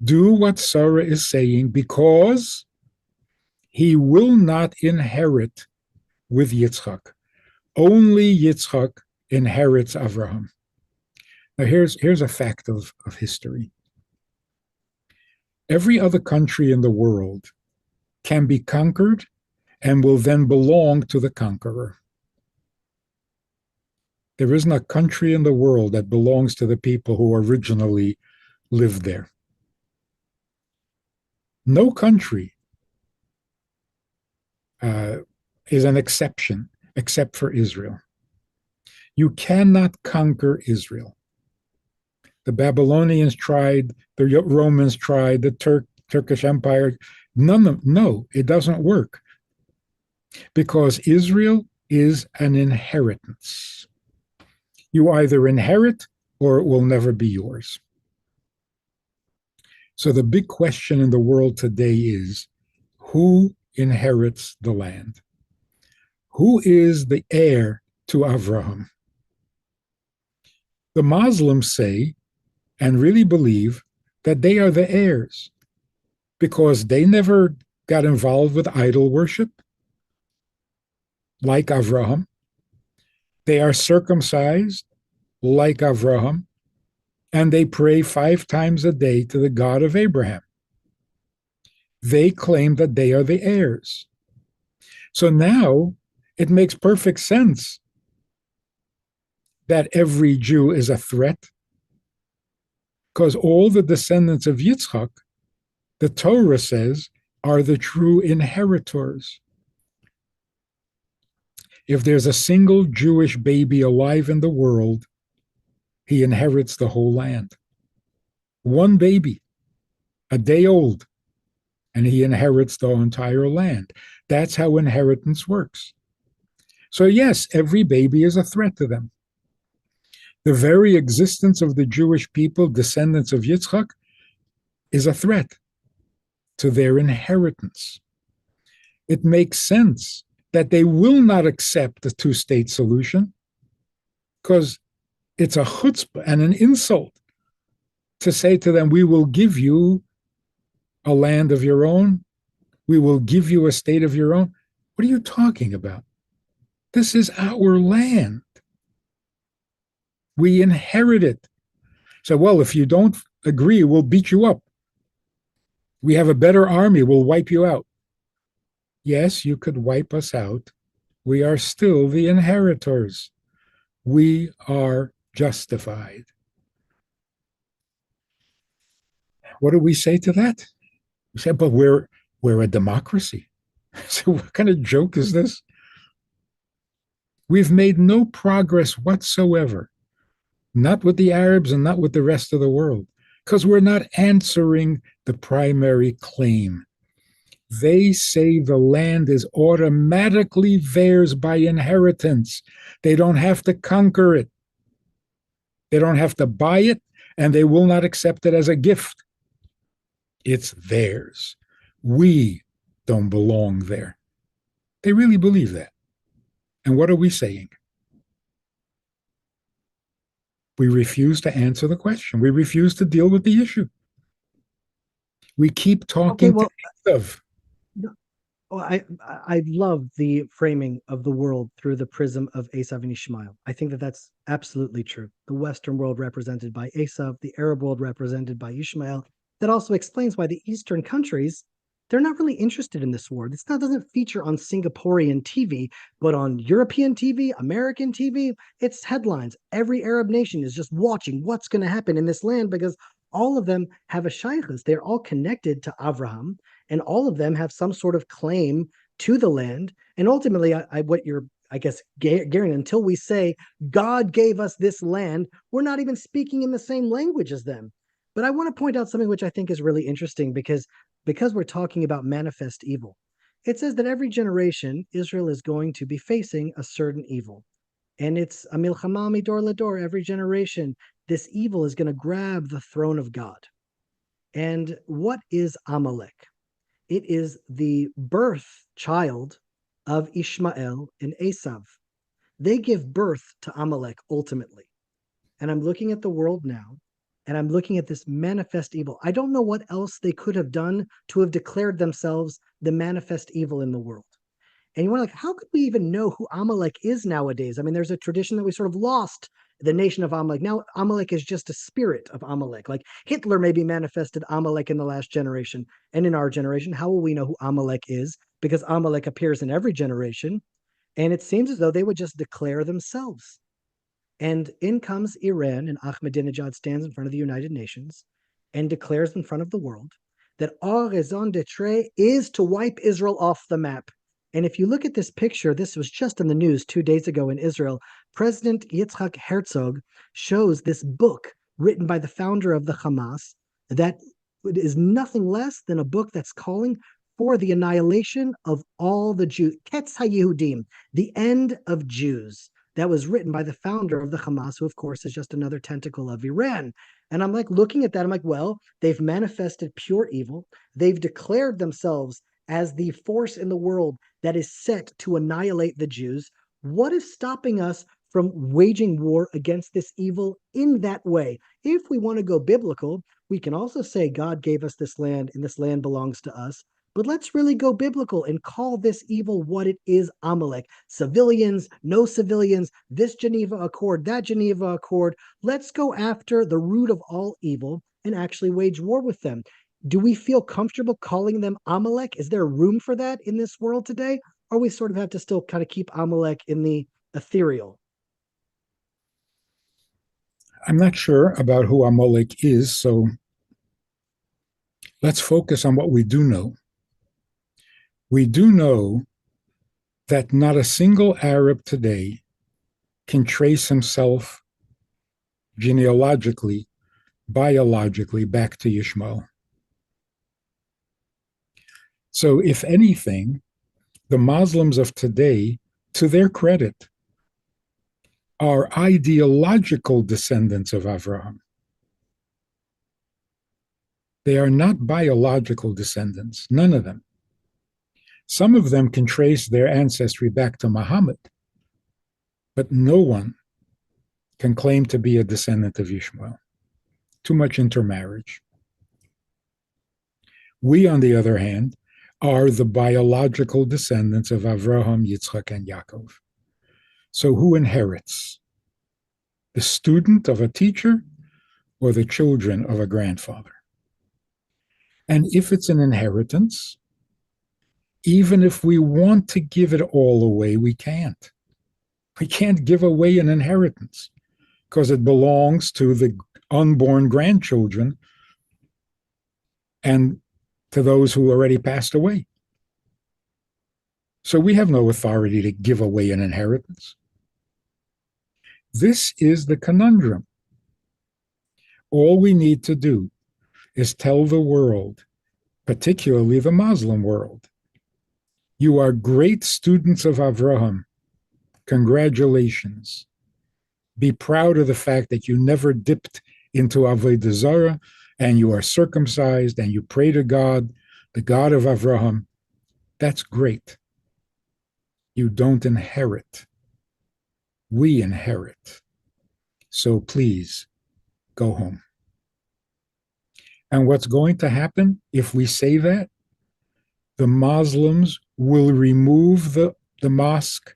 Do what Sarah is saying, because he will not inherit with Yitzchak. Only Yitzchak inherits Avraham. Now here's a fact of history. Every other country in the world can be conquered and will then belong to the conqueror. There isn't a country in the world that belongs to the people who originally lived there. No country is an exception except for Israel. You cannot conquer Israel. The Babylonians tried, the Romans tried, the Turkish Empire. No, it doesn't work. Because Israel is an inheritance. You either inherit or it will never be yours. So the big question in the world today is, who inherits the land? Who is the heir to Avraham? The Muslims say, and really believe, that they are the heirs because they never got involved with idol worship like Avraham. They are circumcised like Avraham, and they pray 5 times a day to the God of Abraham. They claim that they are the heirs. So now it makes perfect sense that every Jew is a threat, because all the descendants of Yitzchak, the Torah says, are the true inheritors. If there's a single Jewish baby alive in the world, he inherits the whole land. One baby, a day old, and he inherits the entire land. That's how inheritance works. So yes, every baby is a threat to them. The very existence of the Jewish people, descendants of Yitzchak, is a threat to their inheritance. It makes sense that they will not accept the two-state solution, because it's a chutzpah and an insult to say to them, we will give you a land of your own, we will give you a state of your own. What are you talking about? This is our land. We inherit it. So, well, if you don't agree, we'll beat you up. We have a better army, we'll wipe you out. Yes, you could wipe us out. We are still the inheritors. We are justified. What do we say to that? We say, but we're a democracy. So what kind of joke is this? We've made no progress whatsoever, not with the Arabs and not with the rest of the world, because we're not answering the primary claim. They say the land is automatically theirs by inheritance. They don't have to conquer it. They don't have to buy it, and they will not accept it as a gift. It's theirs. We don't belong there. They really believe that. And what are we saying? We refuse to answer the question. We refuse to deal with the issue. We keep talking to Esav. Oh, I love the framing of the world through the prism of Esav and Ishmael. I think that that's absolutely true. The Western world represented by Esav, the Arab world represented by Ishmael. That also explains why the Eastern countries, they're not really interested in this war. This doesn't feature on Singaporean TV, but on European TV, American TV, it's headlines. Every Arab nation is just watching what's going to happen in this land because all of them have a shaykhus. They're all connected to Avraham, and all of them have some sort of claim to the land. And ultimately, what you're, I guess, Gary, until we say God gave us this land, we're not even speaking in the same language as them. But I want to point out something which I think is really interesting because we're talking about manifest evil. It says that every generation Israel is going to be facing a certain evil. And it's a milchama midor lador. Every generation, this evil is going to grab the throne of God. And what is Amalek? It is the birth child of Ishmael and Esav. They give birth to Amalek ultimately. And I'm looking at the world now, and I'm looking at this manifest evil. I don't know what else they could have done to have declared themselves the manifest evil in the world. And you wonder, like, how could we even know who Amalek is nowadays? I mean, there's a tradition that we sort of lost the nation of Amalek. Now, Amalek is just a spirit of Amalek. Like Hitler maybe manifested Amalek in the last generation. And in our generation, how will we know who Amalek is? Because Amalek appears in every generation. And it seems as though they would just declare themselves. And in comes Iran, and Ahmadinejad stands in front of the United Nations and declares in front of the world that our raison d'etre is to wipe Israel off the map. And if you look at this picture, this was just in the news 2 days ago in Israel. President Yitzhak Herzog shows this book written by the founder of the Hamas that is nothing less than a book that's calling for the annihilation of all the Jews. Ketz HaYehudim, the end of Jews. That was written by the founder of the Hamas, who, of course, is just another tentacle of Iran. And I'm like looking at that, I'm like, well, they've manifested pure evil. They've declared themselves as the force in the world that is set to annihilate the Jews. What is stopping us from waging war against this evil in that way? If we want to go biblical, we can also say God gave us this land and this land belongs to us. But let's really go biblical and call this evil what it is, Amalek. Civilians, no civilians, this Geneva Accord, that Geneva Accord. Let's go after the root of all evil and actually wage war with them. Do we feel comfortable calling them Amalek? Is there room for that in this world today? Or we sort of have to still kind of keep Amalek in the ethereal? I'm not sure about who Amalek is, so let's focus on what we do know. We do know that not a single Arab today can trace himself genealogically, biologically back to Ishmael. So, if anything, the Muslims of today, to their credit, are ideological descendants of Avraham. They are not biological descendants, none of them. Some of them can trace their ancestry back to Muhammad, but no one can claim to be a descendant of Ishmael. Too much intermarriage. We, on the other hand, are the biological descendants of Avraham, Yitzchak, and Yaakov. So who inherits? The student of a teacher or the children of a grandfather? And if it's an inheritance, even if we want to give it all away, we can't. We can't give away an inheritance because it belongs to the unborn grandchildren and to those who already passed away. So we have no authority to give away an inheritance. This is the conundrum. All we need to do is tell the world, particularly the Muslim world, you are great students of Avraham. Congratulations. Be proud of the fact that you never dipped into Avodah Zarah and you are circumcised and you pray to God, the God of Avraham. That's great. You don't inherit. We inherit. So please go home. And what's going to happen if we say that? The Muslims will remove the mosque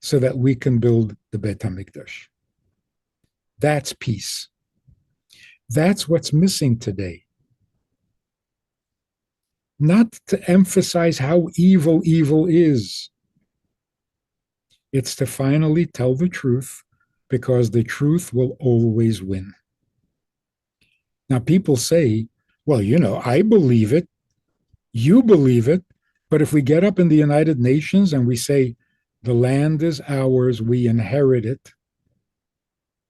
so that we can build the Beit HaMikdash. That's peace. That's what's missing today. Not to emphasize how evil evil is. It's to finally tell the truth because the truth will always win. Now, people say, well, I believe it, you believe it, but if we get up in the United Nations and we say, the land is ours, we inherit it,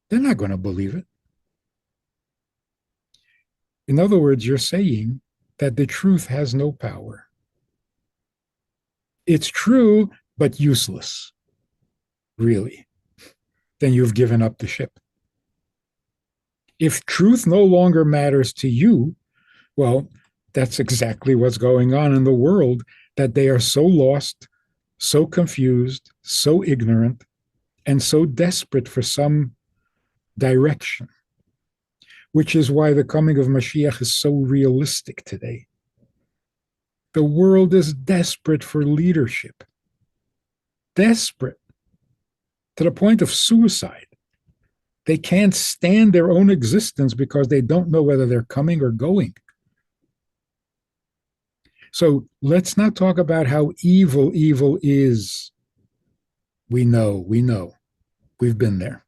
they're not going to believe it. In other words, you're saying that the truth has no power. It's true, but useless, really. Then you've given up the ship. If truth no longer matters to you, well, that's exactly what's going on in the world, that they are so lost, so confused, so ignorant, and so desperate for some direction, which is why the coming of Mashiach is so realistic today. The world is desperate for leadership, desperate to the point of suicide. They can't stand their own existence because they don't know whether they're coming or going. So let's not talk about how evil is. We know. We've been there.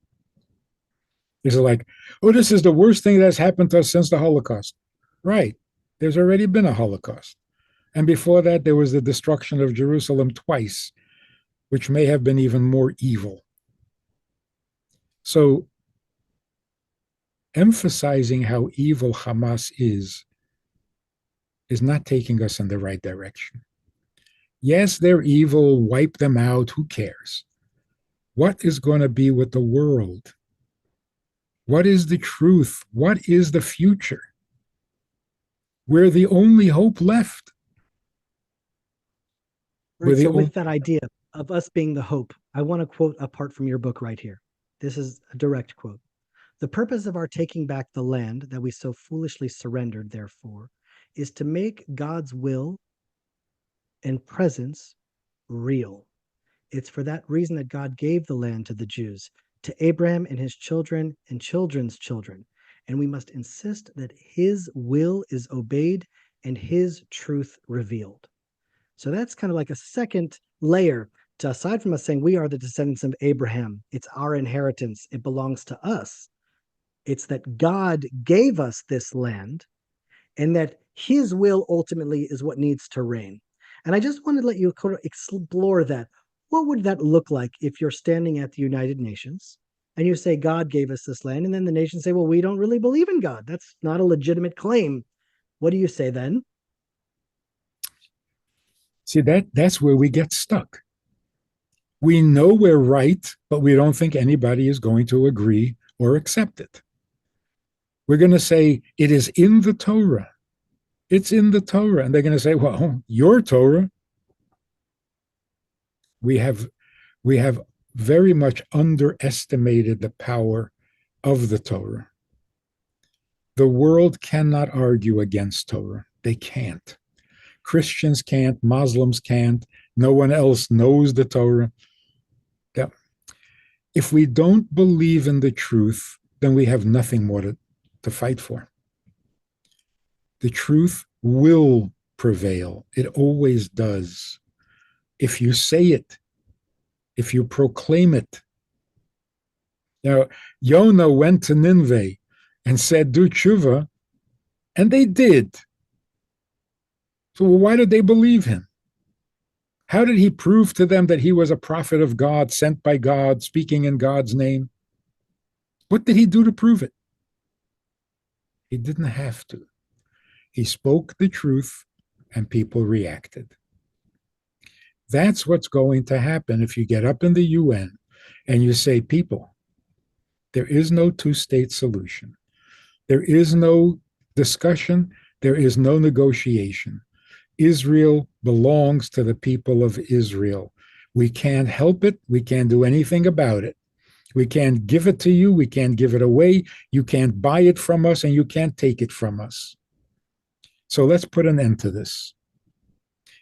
It's like, oh, this is the worst thing that's happened to us since the Holocaust. Right. There's already been a Holocaust. And before that, there was the destruction of Jerusalem twice, which may have been even more evil. So emphasizing how evil Hamas is not taking us in the right direction. Yes, they're evil, wipe them out, who cares? What is going to be with the world? What is the truth? What is the future? We're the only hope left. Right, so with that idea of us being the hope, I want to quote a part from your book right here. This is a direct quote. The purpose of our taking back the land that we so foolishly surrendered, therefore, is to make God's will and presence real. It's for that reason that God gave the land to the Jews, to Abraham and his children and children's children. And we must insist that his will is obeyed and his truth revealed. So that's kind of like a second layer to, aside from us saying we are the descendants of Abraham, it's our inheritance, it belongs to us. It's that God gave us this land and that his will ultimately is what needs to reign. And I just wanted to let you explore that. What would that look like if you're standing at the United Nations and you say, God gave us this land, and then the nations say, well, we don't really believe in God. That's not a legitimate claim. What do you say then? See, that's where we get stuck. We know we're right, but we don't think anybody is going to agree or accept it. We're going to say, it is in the Torah. It's in the Torah. And they're going to say, well, your Torah. We have very much underestimated the power of the Torah. The world cannot argue against Torah. They can't. Christians can't, Muslims can't, no one else knows the Torah. Yeah. If we don't believe in the truth, then we have nothing more to fight for. The truth will prevail. It always does. If you say it, if you proclaim it. Now, Yonah went to Nineveh and said, do tshuva, and they did. So why did they believe him? How did he prove to them that he was a prophet of God, sent by God, speaking in God's name? What did he do to prove it? He didn't have to. He spoke the truth and people reacted. That's what's going to happen if you get up in the UN and you say, people, there is no two-state solution. There is no discussion. There is no negotiation. Israel belongs to the people of Israel. We can't help it. We can't do anything about it. We can't give it to you. We can't give it away. You can't buy it from us, and you can't take it from us. So let's put an end to this.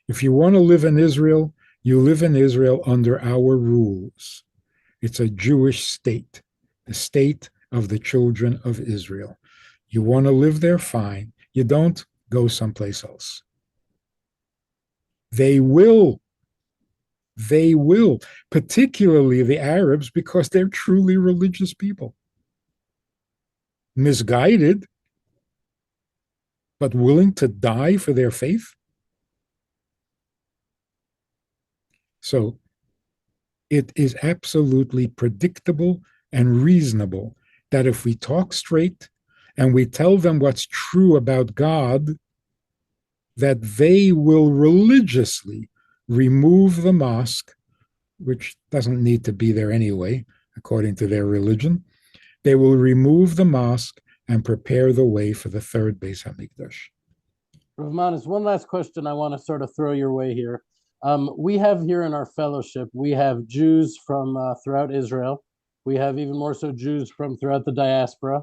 If you want to live in Israel, you live in Israel under our rules. It's a Jewish state, the state of the children of Israel. You want to live there, fine. You don't, go someplace else. They will, particularly the Arabs, because they're truly religious people. Misguided, but willing to die for their faith? So it is absolutely predictable and reasonable that if we talk straight and we tell them what's true about God, that they will religiously remove the mosque, which doesn't need to be there anyway, according to their religion. They will remove the mosque and prepare the way for the third Beis Hamikdash. Rabbi Manis, one last question I want to sort of throw your way here. We have here in our fellowship, we have Jews from throughout Israel. We have even more so Jews from throughout the diaspora.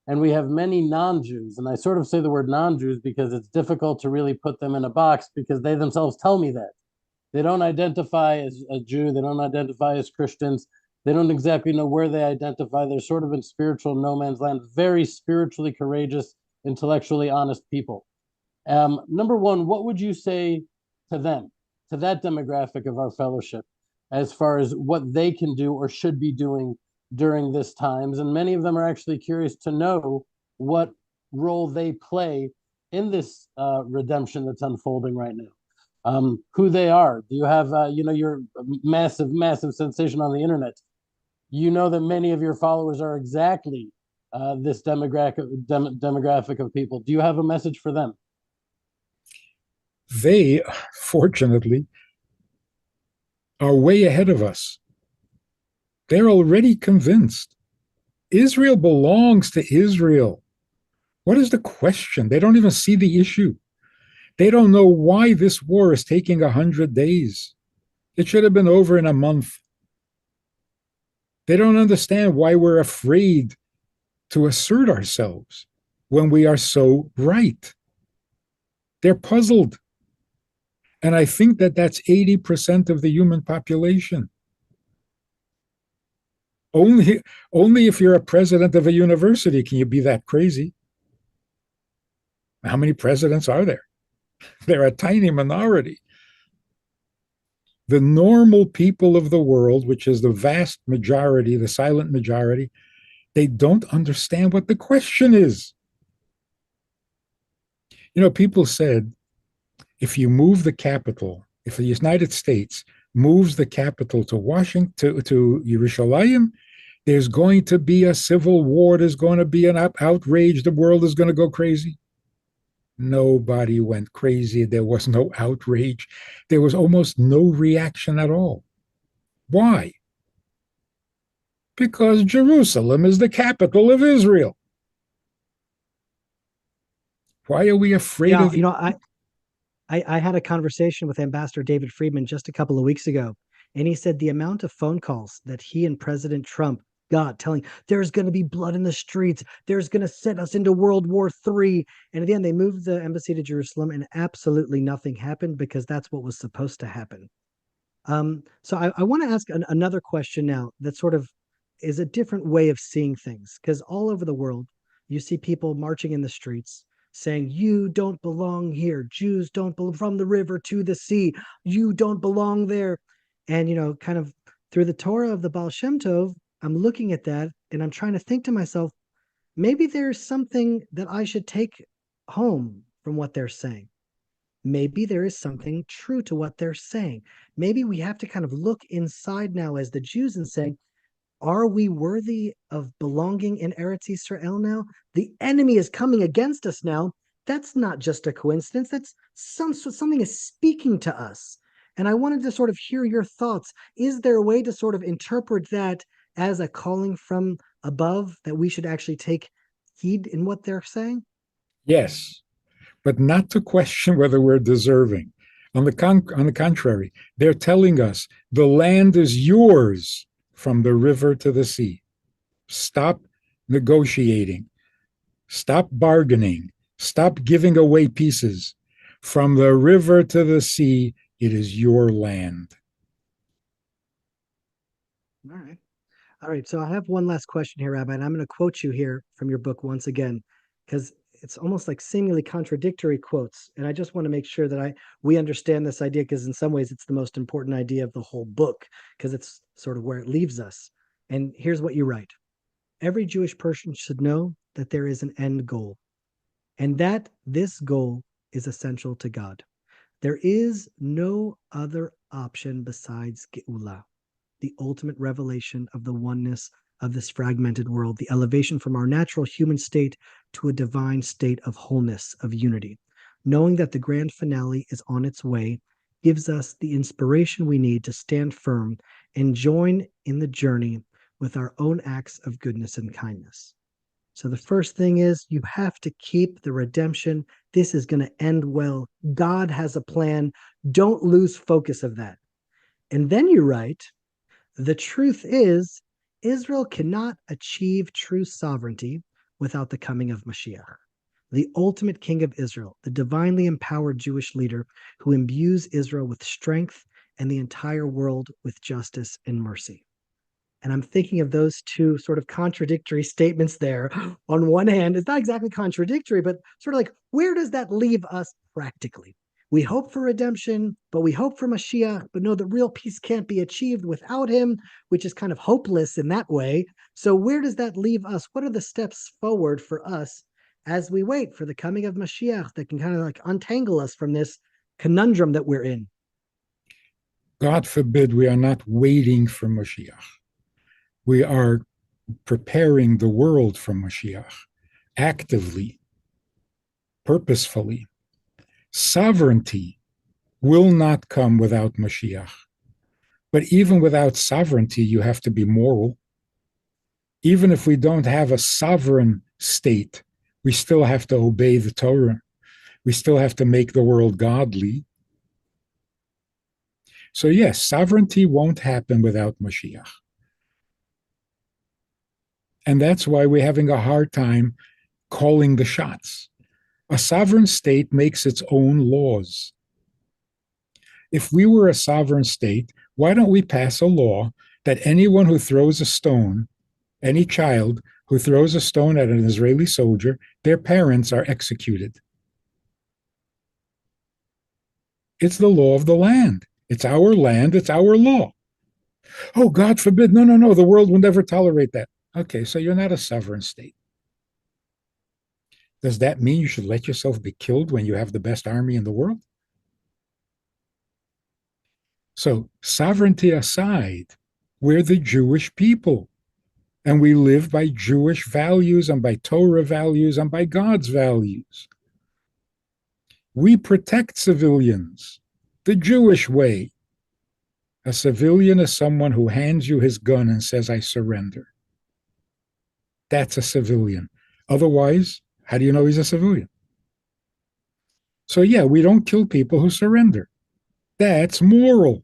And we have many non-Jews. And I sort of say the word non-Jews because it's difficult to really put them in a box because they themselves tell me that. They don't identify as a Jew. They don't identify as Christians. They don't exactly know where they identify. They're sort of in spiritual no man's land, very spiritually courageous, intellectually honest people. Number one, what would you say to them, to that demographic of our fellowship, as far as what they can do or should be doing during this times? And many of them are actually curious to know what role they play in this redemption that's unfolding right now. Who they are. Do you have, your massive sensation on the internet? You know that many of your followers are exactly this demographic of people. Do you have a message for them? They, fortunately, are way ahead of us. They're already convinced. Israel belongs to Israel. What is the question? They don't even see the issue. They don't know why this war is taking 100 days. It should have been over in a month. They don't understand why we're afraid to assert ourselves when we are so right. They're puzzled. And I think that that's 80% of the human population. Only if you're a president of a university can you be that crazy. How many presidents are there? They're a tiny minority. The normal people of the world, which is the vast majority, the silent majority, they don't understand what the question is. People said, if you move the capital, if the United States moves the capital to Washington, to Yerushalayim, there's going to be a civil war. There's going to be an outrage. The world is going to go crazy. Nobody went crazy. There was no outrage. There was almost no reaction at all. Why? Because Jerusalem is the capital of Israel. Why are we afraid of it? I had a conversation with Ambassador David Friedman just a couple of weeks ago, and he said the amount of phone calls that he and President Trump got telling there's going to be blood in the streets, there's going to send us into World War III. And at the end, they moved the embassy to Jerusalem, and absolutely nothing happened because that's what was supposed to happen. So I want to ask another question now that sort of is a different way of seeing things, because all over the world, you see people marching in the streets saying, you don't belong here. Jews don't belong, from the river to the sea. You don't belong there. And, kind of through the Torah of the Baal Shem Tov, I'm looking at that and I'm trying to think to myself, maybe there's something that I should take home from what they're saying. Maybe there is something true to what they're saying. Maybe we have to kind of look inside now as the Jews and say, are we worthy of belonging in Eretz Yisrael now? The enemy is coming against us now. That's not just a coincidence. That's something is speaking to us. And I wanted to sort of hear your thoughts. Is there a way to sort of interpret that as a calling from above, that we should actually take heed in what they're saying? Yes, but not to question whether we're deserving. On the contrary, they're telling us the land is yours from the river to the sea. Stop negotiating. Stop bargaining. Stop giving away pieces. From the river to the sea, it is your land. All right. So I have one last question here, Rabbi, and I'm going to quote you here from your book once again, because it's almost like seemingly contradictory quotes. And I just want to make sure that we understand this idea, because in some ways it's the most important idea of the whole book, because it's sort of where it leaves us. And here's what you write. Every Jewish person should know that there is an end goal. and that this goal is essential to God. There is no other option besides Geula, the ultimate revelation of the oneness of this fragmented world, the elevation from our natural human state to a divine state of wholeness, of unity. Knowing that the grand finale is on its way gives us the inspiration we need to stand firm and join in the journey with our own acts of goodness and kindness. So the first thing is you have to keep the redemption. This is going to end well. God has a plan. Don't lose focus of that. And then you write, the truth is, Israel cannot achieve true sovereignty without the coming of Mashiach, the ultimate king of Israel, the divinely empowered Jewish leader who imbues Israel with strength and the entire world with justice and mercy. And I'm thinking of those two sort of contradictory statements there. On one hand, it's not exactly contradictory, but sort of like, where does that leave us practically? We hope for redemption, but we hope for Mashiach, but know that real peace can't be achieved without him, which is kind of hopeless in that way. So where does that leave us? What are the steps forward for us as we wait for the coming of Mashiach that can kind of like untangle us from this conundrum that we're in? God forbid we are not waiting for Mashiach. We are preparing the world for Mashiach actively, purposefully. Sovereignty will not come without Mashiach. But even without sovereignty, you have to be moral. Even if we don't have a sovereign state, we still have to obey the Torah. We still have to make the world godly. So yes, sovereignty won't happen without Mashiach. And that's why we're having a hard time calling the shots. A sovereign state makes its own laws. If we were a sovereign state, why don't we pass a law that anyone who throws a stone, any child who throws a stone at an Israeli soldier, their parents are executed? It's the law of the land. It's our land. It's our law. Oh, God forbid. No. The world will never tolerate that. Okay, so you're not a sovereign state. Does that mean you should let yourself be killed when you have the best army in the world? So, sovereignty aside, we're the Jewish people, and we live by Jewish values and by Torah values and by God's values. We protect civilians the Jewish way. A civilian is someone who hands you his gun and says, I surrender. That's a civilian. Otherwise, how do you know he's a civilian? So yeah, we don't kill people who surrender. That's moral.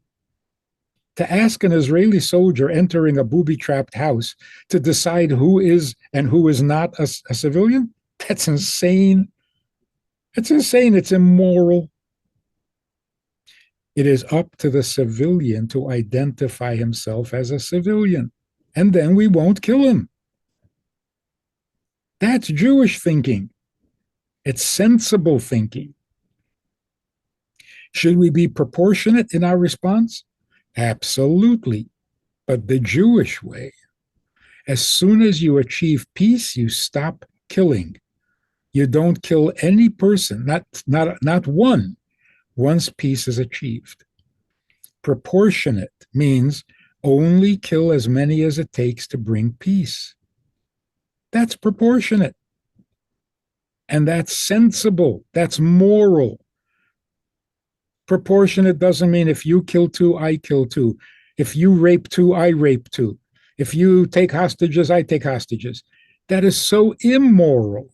To ask an Israeli soldier entering a booby-trapped house to decide who is and who is not a civilian, that's insane. It's insane. It's immoral. It is up to the civilian to identify himself as a civilian, and then we won't kill him. That's Jewish thinking. It's sensible thinking. Should we be proportionate in our response? Absolutely. But the Jewish way, as soon as you achieve peace, you stop killing. You don't kill any person, not one, once peace is achieved. Proportionate means only kill as many as it takes to bring peace. That's proportionate. And that's sensible. That's moral. Proportionate doesn't mean if you kill two, I kill two. If you rape two, I rape two. If you take hostages, I take hostages. That is so immoral.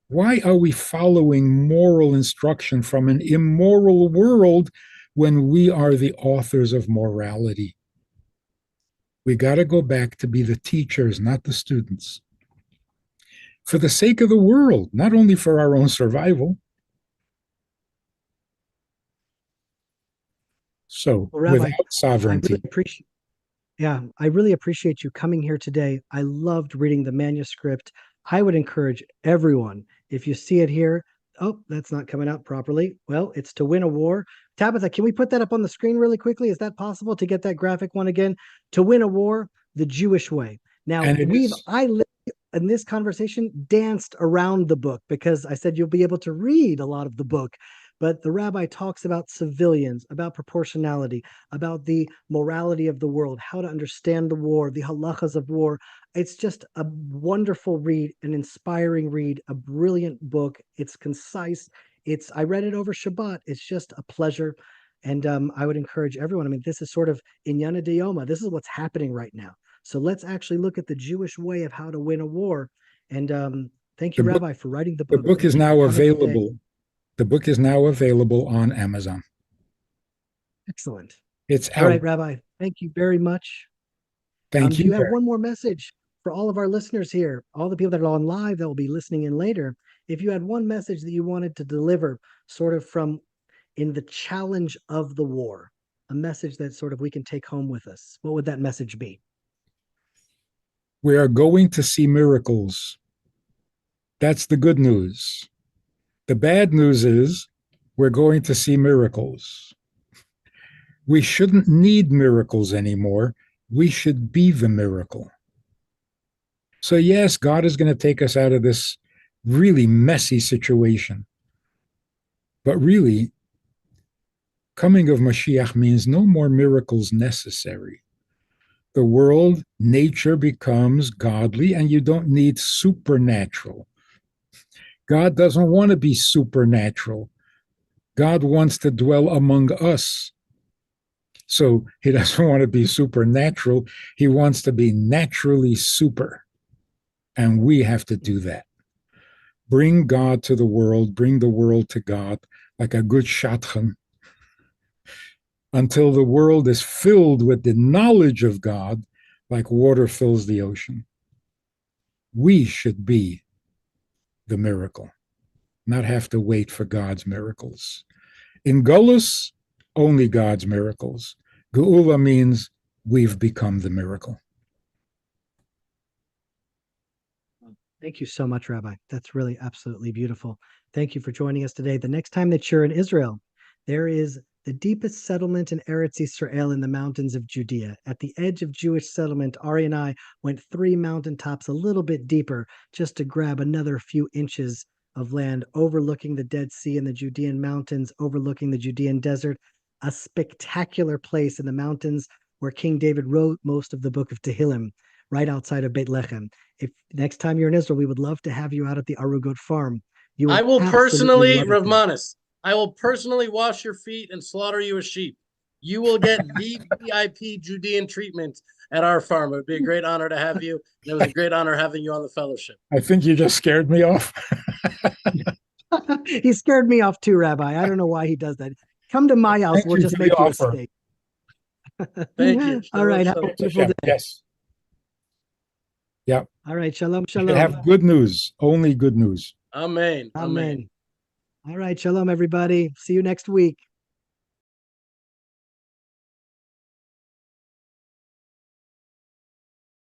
Why are we following moral instruction from an immoral world when we are the authors of morality? We got to go back to be the teachers, not the students. For the sake of the world, not only for our own survival. So, well, Rabbi, without sovereignty. I really appreciate you coming here today. I loved reading the manuscript. I would encourage everyone, if you see it here, oh, that's not coming out properly. Well, it's To Win a War. Tabitha, can we put that up on the screen really quickly? Is that possible to get that graphic one again? To Win a War, the Jewish way. Now, in this conversation, danced around the book because I said you'll be able to read a lot of the book. But the rabbi talks about civilians, about proportionality, about the morality of the world, how to understand the war, the halachas of war. It's just a wonderful read, an inspiring read, a brilliant book. It's concise. I read it over Shabbat. It's just a pleasure. And I would encourage everyone. I mean, this is sort of inyana deyoma. This is what's happening right now. So let's actually look at the Jewish way of how to win a war. And thank you, Rabbi, for writing the book. The book is now available. The book is now available on Amazon. Excellent. It's out. All right, Rabbi. Thank you very much. Thank you. Do you have one more message for all of our listeners here, all the people that are on live that will be listening in later? If you had one message that you wanted to deliver, sort of from in the challenge of the war, a message that sort of we can take home with us, what would that message be? We are going to see miracles. That's the good news. The bad news is we're going to see miracles. We shouldn't need miracles anymore. We should be the miracle. So yes, God is going to take us out of this really messy situation. But really, coming of Mashiach means no more miracles necessary. The world, nature becomes godly, and you don't need supernatural. God doesn't want to be supernatural. God wants to dwell among us. So he doesn't want to be supernatural. He wants to be naturally super. And we have to do that. Bring God to the world, bring the world to God like a good shadchan, until the world is filled with the knowledge of God like water fills the ocean. We should be the miracle, not have to wait for God's miracles. In Golus, only God's miracles. Geula means we've become the miracle. Thank you so much, Rabbi. That's really absolutely beautiful. Thank you for joining us today. The next time that you're in Israel, there is the deepest settlement in Eretz Yisrael in the mountains of Judea. At the edge of Jewish settlement, Ari and I went 3 mountaintops a little bit deeper just to grab another few inches of land overlooking the Dead Sea and the Judean mountains, overlooking the Judean desert. A spectacular place in the mountains where King David wrote most of the book of Tehillim, right outside of Beit Lechem. If next time you're in Israel, we would love to have you out at the Arugot farm. I will personally, Rav Manis, I will personally wash your feet and slaughter you a sheep. You will get the VIP Judean treatment at our farm. It would be a great honor to have you. And it was a great honor having you on the fellowship. I think you just scared me off. He scared me off too, Rabbi. I don't know why he does that. Come to my house. We'll just make you a steak. Thank you. All right. Have a beautiful day. Yes. Yeah. All right. Shalom, shalom. You have good news. Only good news. Amen. Amen. All right. Shalom, everybody. See you next week.